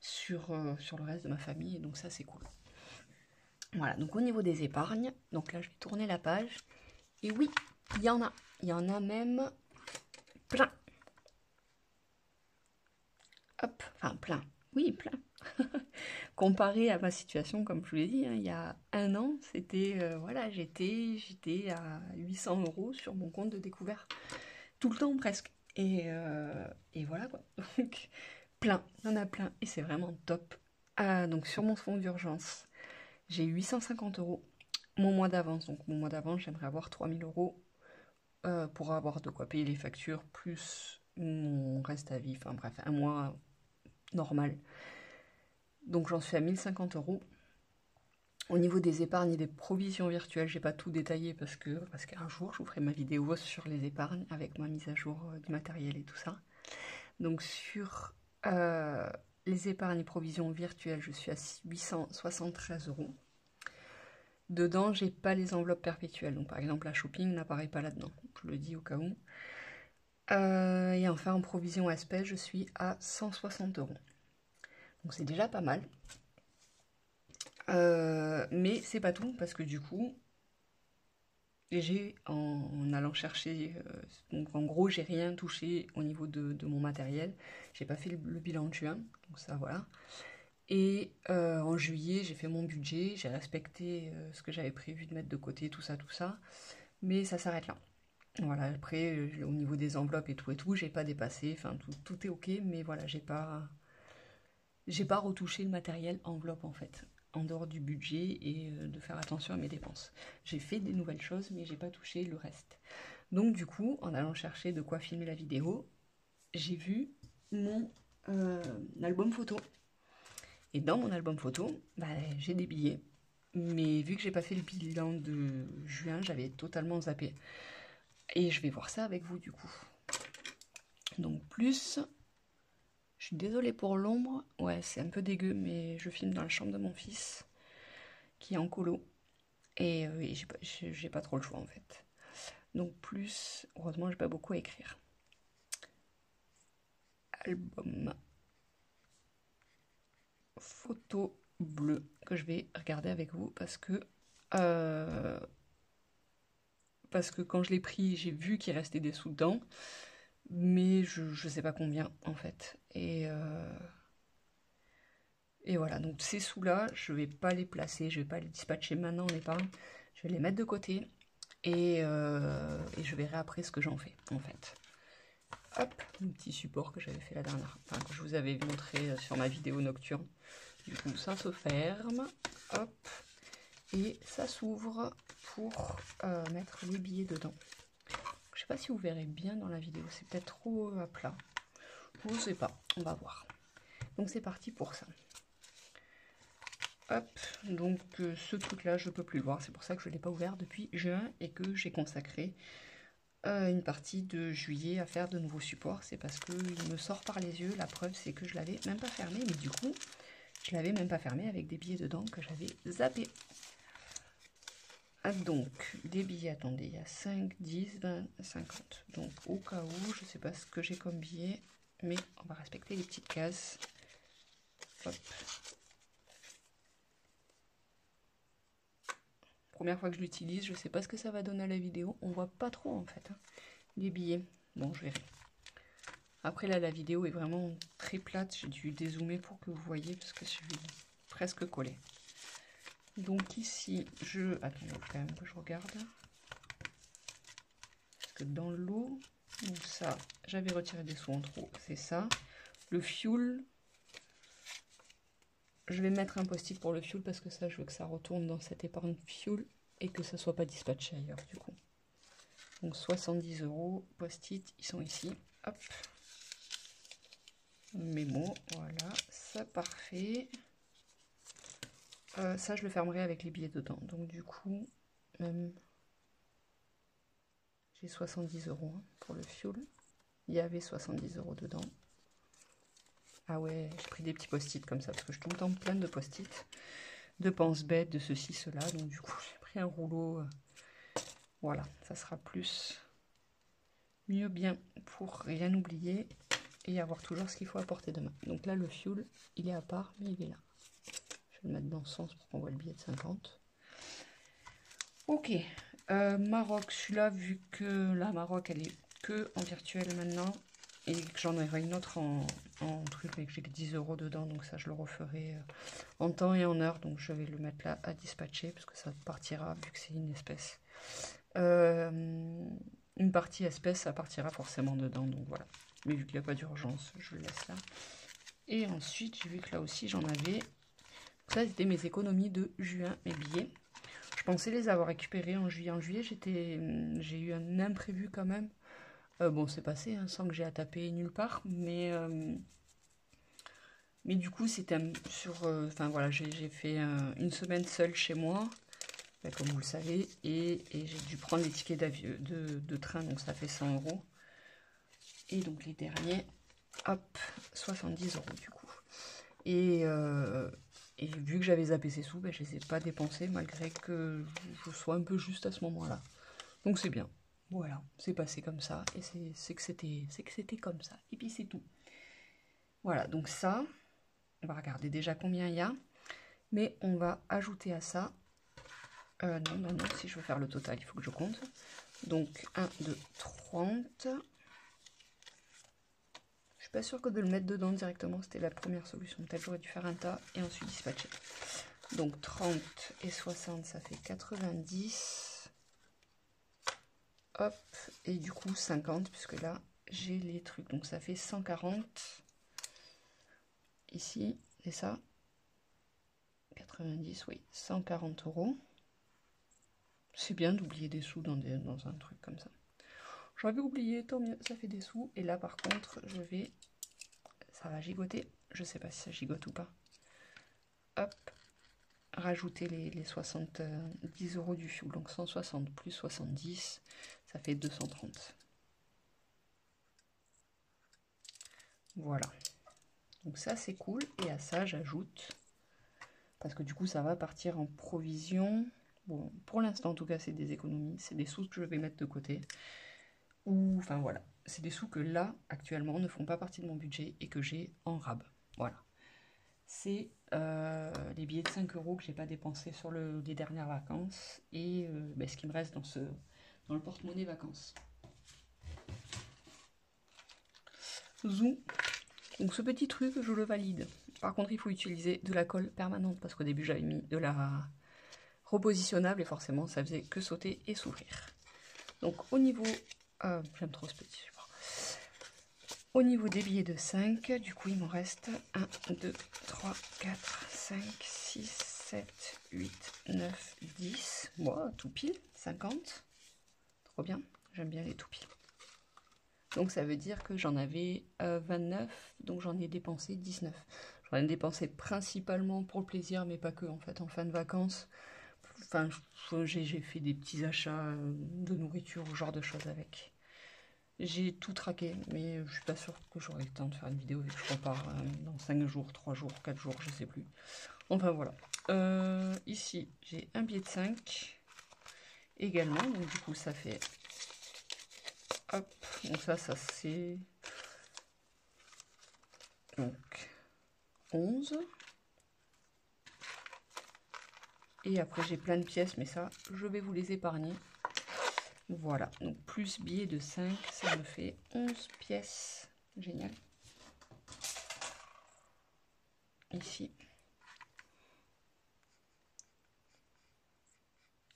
sur le reste de ma famille. Et donc ça c'est cool. Voilà, donc au niveau des épargnes, donc là je vais tourner la page. Et oui, il y en a. Il y en a même plein. Hop, enfin plein. Oui, plein. Comparé à ma situation, comme je vous l'ai dit, hein, il y a 1 an, c'était voilà, j'étais à 800 € sur mon compte de découvert. Tout le temps presque. Et voilà quoi. Donc plein, il y en a plein. Et c'est vraiment top. Donc sur mon fonds d'urgence, j'ai 850 € mon mois d'avance. Donc mon mois d'avance, j'aimerais avoir 3 000 € pour avoir de quoi payer les factures, plus mon reste à vivre. Enfin bref, un mois normal. Donc j'en suis à 1 050 €. Au niveau des épargnes et des provisions virtuelles, j'ai pas tout détaillé parce qu'un jour je vous ferai ma vidéo sur les épargnes avec ma mise à jour du matériel et tout ça. Donc sur les épargnes et provisions virtuelles, je suis à 873 €. Dedans, j'ai pas les enveloppes perpétuelles. Donc par exemple, la shopping n'apparaît pas là-dedans. Je le dis au cas où. Et enfin, en provision espèces, je suis à 160 €. Donc c'est déjà pas mal. Mais c'est pas tout, parce que du coup, en allant chercher, donc en gros, j'ai rien touché au niveau de mon matériel. J'ai pas fait le bilan de juin, donc ça voilà. Et en juillet, j'ai fait mon budget, j'ai respecté ce que j'avais prévu de mettre de côté, tout ça, mais ça s'arrête là. Voilà, après, au niveau des enveloppes et tout, j'ai pas dépassé, enfin tout est ok, mais voilà, j'ai pas retouché le matériel enveloppe en fait. en dehors du budget et de faire attention à mes dépenses. J'ai fait des nouvelles choses, mais j'ai pas touché le reste. Donc du coup, en allant chercher de quoi filmer la vidéo, j'ai vu mon album photo. Et dans mon album photo, bah, j'ai des billets. Mais vu que j'ai pas fait le bilan de juin, j'avais totalement zappé. Et je vais voir ça avec vous du coup. Donc plus, je suis désolée pour l'ombre. Ouais, c'est un peu dégueu, mais je filme dans la chambre de mon fils, qui est en colo. Et j'ai pas trop le choix en fait. Donc plus, heureusement j'ai pas beaucoup à écrire. Album photo bleu que je vais regarder avec vous parce que quand je l'ai pris, j'ai vu qu'il restait des sous dedans, mais je sais pas combien en fait. Et voilà, donc ces sous-là, je vais pas les placer, je vais pas les dispatcher maintenant en épargne, je vais les mettre de côté et je verrai après ce que j'en fais en fait. Hop, un petit support que j'avais fait la dernière, enfin que je vous avais montré sur ma vidéo nocturne. Du coup, ça se ferme, hop, et ça s'ouvre pour mettre les billets dedans. Je sais pas si vous verrez bien dans la vidéo, c'est peut-être trop à plat. Je sais pas, on va voir. Donc c'est parti pour ça. Hop, donc ce truc-là, je peux plus le voir, c'est pour ça que je ne l'ai pas ouvert depuis juin et que j'ai consacré une partie de juillet à faire de nouveaux supports. C'est parce qu'il me sort par les yeux, la preuve c'est que je l'avais même pas fermé, mais du coup, je l'avais même pas fermé avec des billets dedans que j'avais zappé. Ah, donc, des billets, attendez, il y a 5, 10, 20, 50. Donc, au cas où, je sais pas ce que j'ai comme billet, mais on va respecter les petites cases. Hop. Première fois que je l'utilise, je sais pas ce que ça va donner à la vidéo. On voit pas trop en fait, hein, les billets. Bon, je verrai. Après là, la vidéo est vraiment très plate. J'ai dû dézoomer pour que vous voyez parce que je suis presque collée. Donc ici, attendez quand même que je regarde. Parce que dans l'eau, donc ça, j'avais retiré des sous en trop, c'est ça. Le fuel, je vais mettre un post-it pour le fuel parce que ça, je veux que ça retourne dans cette épargne fuel et que ça soit pas dispatché ailleurs du coup. Donc 70 €, post-it, ils sont ici. Hop. Mémo, voilà, ça parfait. Ça, je le fermerai avec les billets dedans. Donc du coup, j'ai 70 € hein, pour le fuel. Il y avait 70 € dedans. Ah ouais, j'ai pris des petits post-it comme ça parce que je suis tout le temps pleine de post-it, de pense-bête, de ceci, cela. Donc du coup, j'ai pris un rouleau. Voilà, ça sera mieux bien pour rien oublier et avoir toujours ce qu'il faut apporter demain. Donc là, le fuel, il est à part, mais il est là. Je vais le mettre dans ce sens pour qu'on voit le billet de 50. Ok, Maroc, celui-là, vu que la Maroc, elle est que en virtuel maintenant, et que j'en aurai une autre en truc, mais que j'ai que 10 € dedans, donc ça, je le referai en temps et en heure, donc je vais le mettre là à dispatcher, parce que ça partira, vu que c'est une espèce. Une partie espèce, ça partira forcément dedans, donc voilà. Mais vu qu'il n'y a pas d'urgence, je le laisse là. Et ensuite, j'ai vu que là aussi, j'en avais. Ça, c'était mes économies de juin, mes billets. Je pensais les avoir récupérés en juillet. En juillet, j'ai eu un imprévu quand même. Bon, c'est passé, hein, sans que j'ai à taper nulle part. Mais du coup, c'était sur... Enfin, voilà, j'ai fait une semaine seule chez moi, comme vous le savez. Et j'ai dû prendre les tickets de train, donc ça fait 100 €. Et donc, les derniers, hop, 70 € du coup. Et vu que j'avais zappé ces sous, ben, je ne les ai pas dépensés malgré que je sois un peu juste à ce moment-là. Donc c'est bien. Voilà, c'est passé comme ça. Et c'est que c'était comme ça. Et puis c'est tout. Voilà, donc ça, on va regarder déjà combien il y a. Mais on va ajouter à ça... non, si je veux faire le total, il faut que je compte. Donc 1, 2, 30... Je suis pas sûre que de le mettre dedans directement, c'était la première solution. Peut-être j'aurais dû faire un tas et ensuite dispatcher. Donc 30 et 60, ça fait 90. Hop, et du coup 50, puisque là, j'ai les trucs. Donc ça fait 140. Ici, c'est ça. 90, oui, 140 euros. C'est bien d'oublier des sous dans un truc comme ça. J'avais oublié, tant mieux, ça fait des sous. Et là, par contre, ça va gigoter. Je sais pas si ça gigote ou pas. Hop, rajouter les 70 euros du fuel. Donc 160 plus 70, ça fait 230. Voilà. Donc ça, c'est cool. Et à ça, j'ajoute, parce que du coup, ça va partir en provision. Bon, pour l'instant, en tout cas, c'est des économies. C'est des sous que je vais mettre de côté. Ou, enfin voilà, c'est des sous que là, actuellement, ne font pas partie de mon budget et que j'ai en rab. Voilà. C'est les billets de 5 euros que j'ai pas dépensés sur les dernières vacances et ce qui me reste dans le porte-monnaie vacances. Zoom. Donc ce petit truc, je le valide. Par contre, il faut utiliser de la colle permanente parce qu'au début, j'avais mis de la repositionnable et forcément, ça faisait que sauter et s'ouvrir. Donc au niveau... j'aime trop ce petit support. Au niveau des billets de 5, du coup, il m'en reste 1, 2, 3, 4, 5, 6, 7, 8, 9, 10. Bon, tout pile, 50. Trop bien, j'aime bien les tout pile. Donc ça veut dire que j'en avais 29, donc j'en ai dépensé 19. J'en ai dépensé principalement pour le plaisir, mais pas que, en fait, en fin de vacances. Enfin, j'ai fait des petits achats de nourriture, ou genre de choses avec. J'ai tout traqué, mais je suis pas sûre que j'aurai le temps de faire une vidéo vu que je repars dans 5 jours, 3 jours, 4 jours, je sais plus. Enfin voilà. Ici, j'ai un billet de 5 également, donc du coup ça fait... Hop, donc ça c'est... Donc 11. Et après j'ai plein de pièces, mais ça, je vais vous les épargner. Voilà, donc plus billet de 5, ça me fait 11 pièces. Génial. Ici.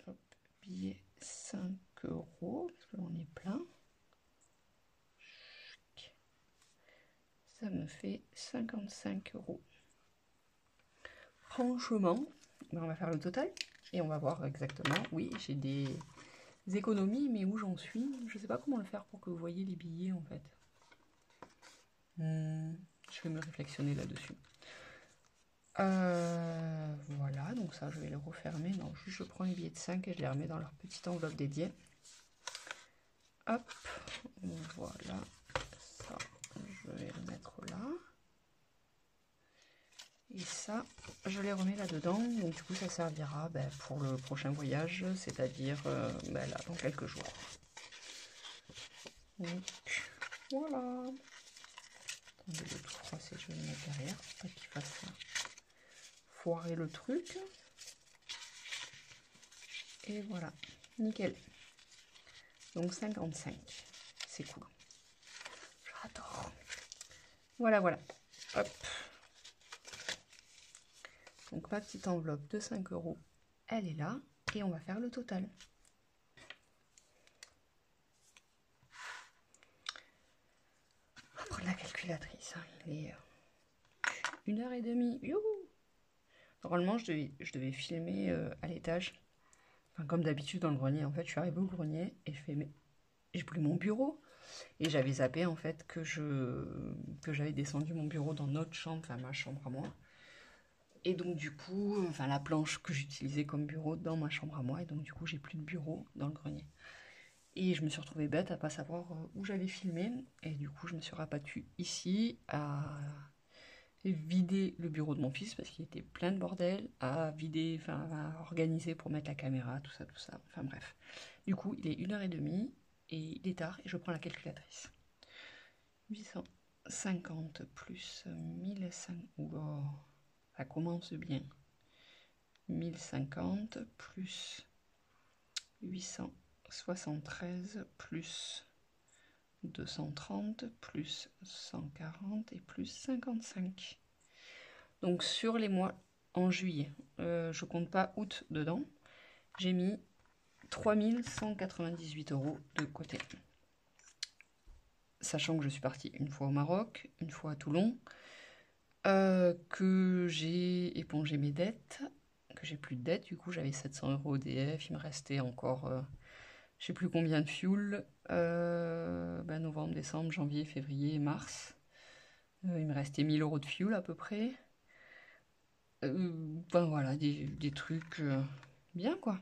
Hop, billet 5 euros, parce que l'on est plein. Ça me fait 55 euros. Franchement, on va faire le total et on va voir exactement. Oui, j'ai des économies, mais où j'en suis, je sais pas comment le faire pour que vous voyez les billets en fait. Je vais me réflexionner là-dessus. Voilà, donc ça je vais le refermer. Non, juste je prends les billets de 5 et je les remets dans leur petite enveloppe dédiée. Hop, voilà, ça je vais le mettre là. Et ça, je les remets là-dedans. Donc du coup, ça servira pour le prochain voyage, c'est-à-dire là, dans quelques jours. Donc voilà. Attendez, le tout froissé, je vais le mettre derrière, pour pas qu'il fasse foirer le truc. Et voilà, nickel. Donc 55, c'est cool. J'adore. Voilà, voilà. Hop. Donc ma petite enveloppe de 5 euros, elle est là. Et on va faire le total. On va prendre la calculatrice. Hein. Il est 1h30. Youhou! Normalement, je devais filmer à l'étage. Enfin, comme d'habitude dans le grenier. En fait, je suis arrivée au grenier et je fais, mais j'ai plus mon bureau. Et j'avais zappé en fait que j'avais descendu mon bureau dans notre chambre, enfin ma chambre à moi. Et donc du coup, enfin la planche que j'utilisais comme bureau dans ma chambre à moi. Et donc du coup, j'ai plus de bureau dans le grenier. Et je me suis retrouvée bête à pas savoir où j'allais filmer. Et du coup, je me suis rabattue ici à vider le bureau de mon fils parce qu'il était plein de bordel, à vider, enfin à organiser pour mettre la caméra, tout ça, enfin bref. Du coup, il est 1h30 et il est tard et je prends la calculatrice. 850 plus 1050, oh, ça commence bien. 1050 plus 873 plus 230 plus 140 et plus 55. Donc sur les mois en juillet, je compte pas août dedans, j'ai mis 3198 € de côté. Sachant que je suis partie une fois au Maroc, une fois à Toulon, que j'ai épongé mes dettes, que j'ai plus de dettes. Du coup, j'avais 700 € EDF, il me restait encore je sais plus combien de fuel. Novembre, décembre, janvier, février, mars. Il me restait 1000 € de fuel à peu près. Voilà, des trucs bien quoi.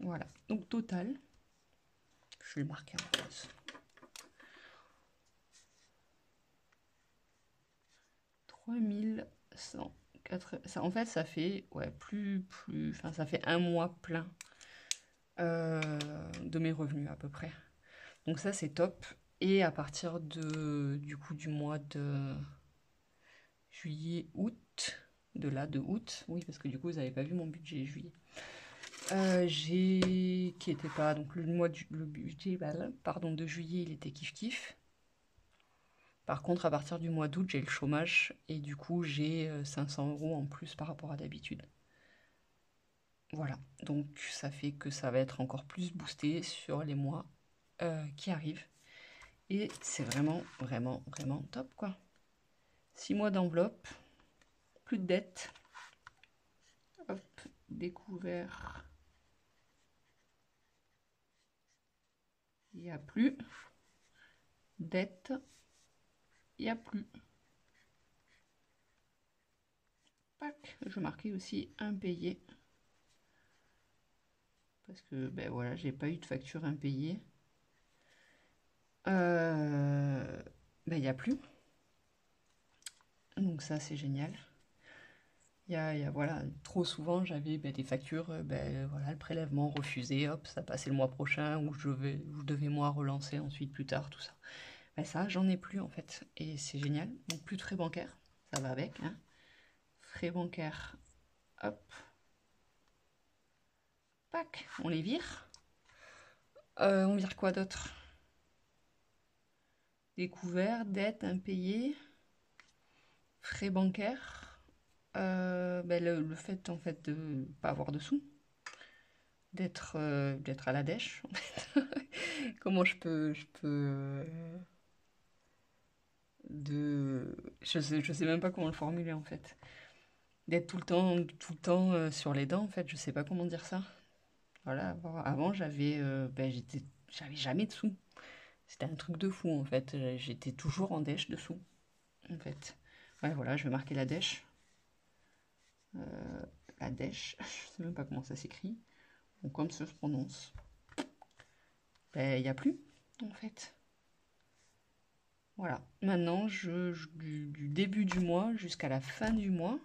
Voilà, donc total, je vais le marquer en rose. 3104. Ça, en fait, ça fait enfin, ça fait un mois plein de mes revenus à peu près. Donc ça, c'est top. Et à partir du mois de juillet, août, de août, oui, parce que du coup, vous n'avez pas vu mon budget juillet. Qui était pas, donc le budget, pardon, de juillet, il était kiff-kiff. Par contre, à partir du mois d'août, j'ai le chômage et du coup, j'ai 500 € en plus par rapport à d'habitude. Voilà, donc ça fait que ça va être encore plus boosté sur les mois qui arrivent. Et c'est vraiment, vraiment, vraiment top, quoi. 6 mois d'enveloppe, plus de dettes. Hop, découvert. Il n'y a plus. Dette, il n'y a plus. Pac, je marquais aussi impayé. Parce que, ben voilà, j'ai pas eu de facture impayée. Il n'y a plus. Donc ça, c'est génial. Voilà, trop souvent, j'avais des factures, voilà, le prélèvement refusé, hop, ça passait le mois prochain, ou je devais moi relancer ensuite plus tard, tout ça. Ça, j'en ai plus en fait, et c'est génial. Donc plus de frais bancaires, ça va avec, hein. Frais bancaires, hop, pac, on les vire. On vire quoi d'autre? Découvert, dette, impayé, frais bancaires, le fait en fait de pas avoir de sous, d'être à la dèche. En fait. Comment je peux je sais même pas comment le formuler en fait. D'être tout le temps sur les dents en fait, je sais pas comment dire ça. Voilà, avant j'avais jamais de sous. C'était un truc de fou en fait. J'étais toujours en dèche dessous en fait. Ouais, voilà, je vais marquer la dèche. La dèche, je sais même pas comment ça s'écrit. Bon, comme ça se prononce. Il n'y a plus en fait. Voilà. Maintenant, du début du mois jusqu'à la fin du mois,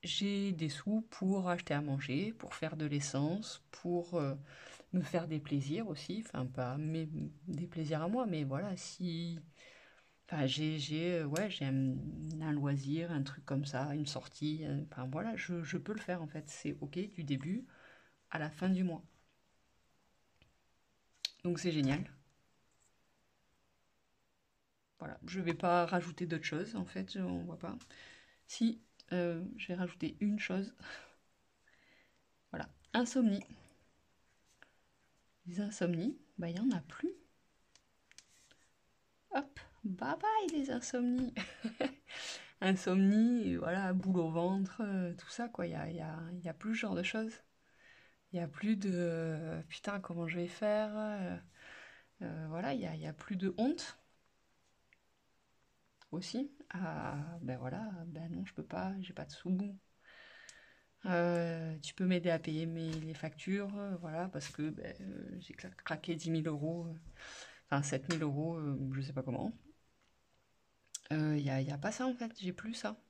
j'ai des sous pour acheter à manger, pour faire de l'essence, pour me faire des plaisirs aussi. Enfin, pas des plaisirs à moi, mais voilà, si. Enfin, j'ai un loisir, un truc comme ça, une sortie. Enfin, voilà, je peux le faire en fait. C'est OK du début à la fin du mois. Donc, c'est génial. Voilà, je vais pas rajouter d'autres choses en fait, on voit pas. Si, je vais rajouter une chose. Voilà, insomnie. Les insomnies, il y en a plus. Hop, bye bye les insomnies. Insomnie, voilà, boule au ventre, tout ça quoi, y a plus ce genre de choses. Il y a plus de putain comment je vais faire. Voilà, y a plus de honte aussi. Ah, ben voilà, ben non, je peux pas, j'ai pas de sous. Tu peux m'aider à payer les factures, voilà, parce que j'ai craqué 10 000 €, enfin 7 000 €, je sais pas comment. Y a pas ça en fait, j'ai plus ça.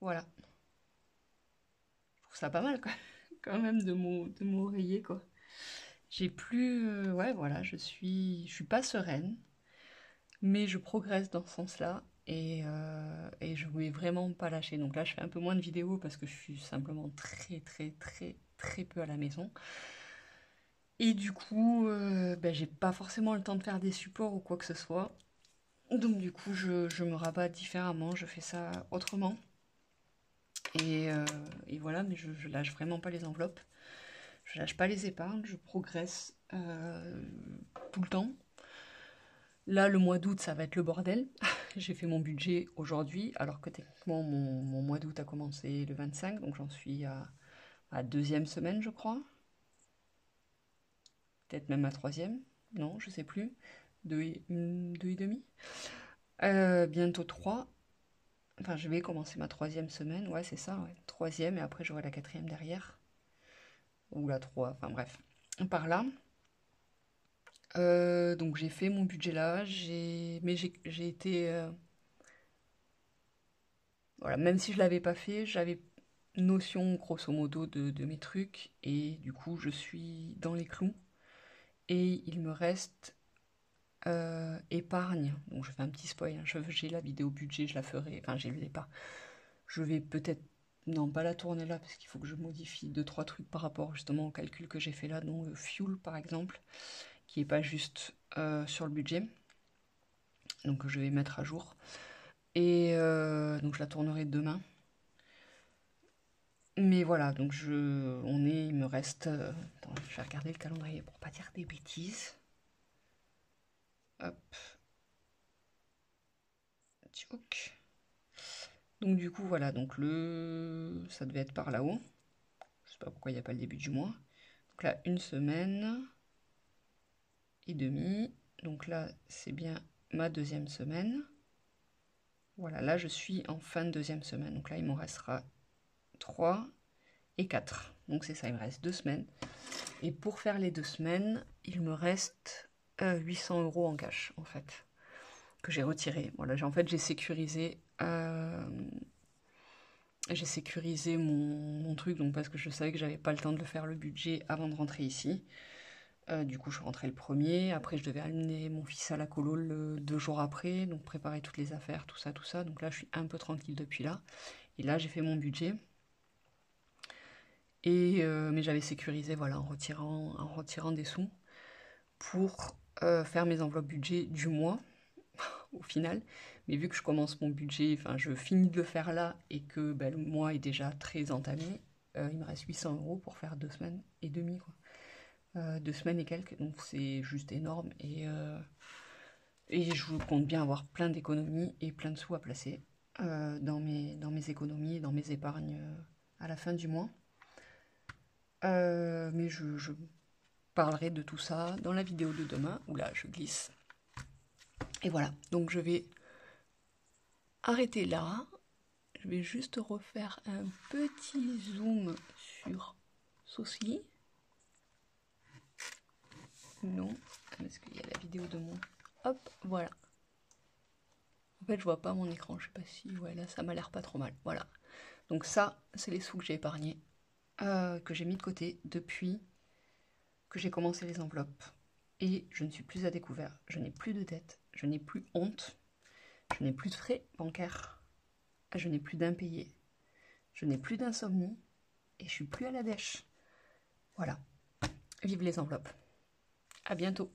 Voilà. Je trouve ça pas mal quoi, quand même de m'oreiller quoi. J'ai plus, ouais voilà, je suis pas sereine, mais je progresse dans ce sens-là et je voulais vraiment pas lâcher. Donc là, je fais un peu moins de vidéos parce que je suis simplement très très très très peu à la maison. Et du coup, j'ai pas forcément le temps de faire des supports ou quoi que ce soit. Donc du coup, je me rabats différemment, je fais ça autrement. Et voilà, mais je lâche vraiment pas les enveloppes. Je lâche pas les épargnes, je progresse tout le temps. Là, le mois d'août, ça va être le bordel. J'ai fait mon budget aujourd'hui, alors que techniquement, mon mois d'août a commencé le 25, donc j'en suis à deuxième semaine, je crois. Peut-être même à troisième. Non, je sais plus. Deux et demi. Bientôt 3. Enfin, je vais commencer ma troisième semaine. Ouais, c'est ça, ouais. Troisième, et après, j'aurai la quatrième derrière. Ou la 3, enfin bref. Par là. Donc j'ai fait mon budget là. Mais j'ai été... voilà, même si je l'avais pas fait, j'avais notion grosso modo de mes trucs. Et du coup, je suis dans les clous. Et il me reste épargne. Donc je fais un petit spoil, hein. J'ai la vidéo budget, je la ferai. Enfin, je l'ai pas. Je vais peut-être. Non, pas la tourner là, parce qu'il faut que je modifie deux trois trucs par rapport justement au calcul que j'ai fait là, dont le fuel par exemple, qui est pas juste sur le budget. Donc je vais mettre à jour. Et donc je la tournerai demain. Mais voilà, donc il me reste. Attends, je vais regarder le calendrier pour pas dire des bêtises. Hop. Tchouk. Donc du coup voilà, donc ça devait être par là-haut. Je sais pas pourquoi il n'y a pas le début du mois. Donc là, une semaine et demie. Donc là, c'est bien ma deuxième semaine. Voilà, là je suis en fin de deuxième semaine. Donc là, il m'en restera 3 et 4. Donc c'est ça, il me reste 2 semaines. Et pour faire les 2 semaines, il me reste 800 € en cash, en fait, que j'ai retiré. Voilà, en fait, j'ai sécurisé mon truc, donc parce que je savais que j'avais pas le temps de le faire le budget avant de rentrer ici. Du coup, je suis rentrée le premier. Après, je devais amener mon fils à la colo 2 jours après, donc préparer toutes les affaires, tout ça, tout ça. Donc là, je suis un peu tranquille depuis là. Et là, j'ai fait mon budget. Mais j'avais sécurisé, voilà, en retirant des sous pour faire mes enveloppes budget du mois au final. Mais vu que je commence mon budget, enfin, je finis de le faire là et que ben, le mois est déjà très entamé, il me reste 800 € pour faire 2 semaines et demie, quoi. 2 semaines et quelques, donc c'est juste énorme. Et je compte bien avoir plein d'économies et plein de sous à placer dans mes économies, dans mes épargnes à la fin du mois. Mais je parlerai de tout ça dans la vidéo de demain, où là je glisse. Et voilà, donc je vais arrêter là. Je vais juste refaire un petit zoom sur ceci. Non, parce qu'il y a la vidéo de mon... Hop, voilà. En fait, je vois pas mon écran, je sais pas si... Ouais, là, ça m'a l'air pas trop mal. Voilà. Donc ça, c'est les sous que j'ai épargnés, que j'ai mis de côté depuis que j'ai commencé les enveloppes. Et je ne suis plus à découvert. Je n'ai plus de dettes, je n'ai plus honte, je n'ai plus de frais bancaires, je n'ai plus d'impayés, je n'ai plus d'insomnie, et je suis plus à la dèche. Voilà. Vive les enveloppes. À bientôt.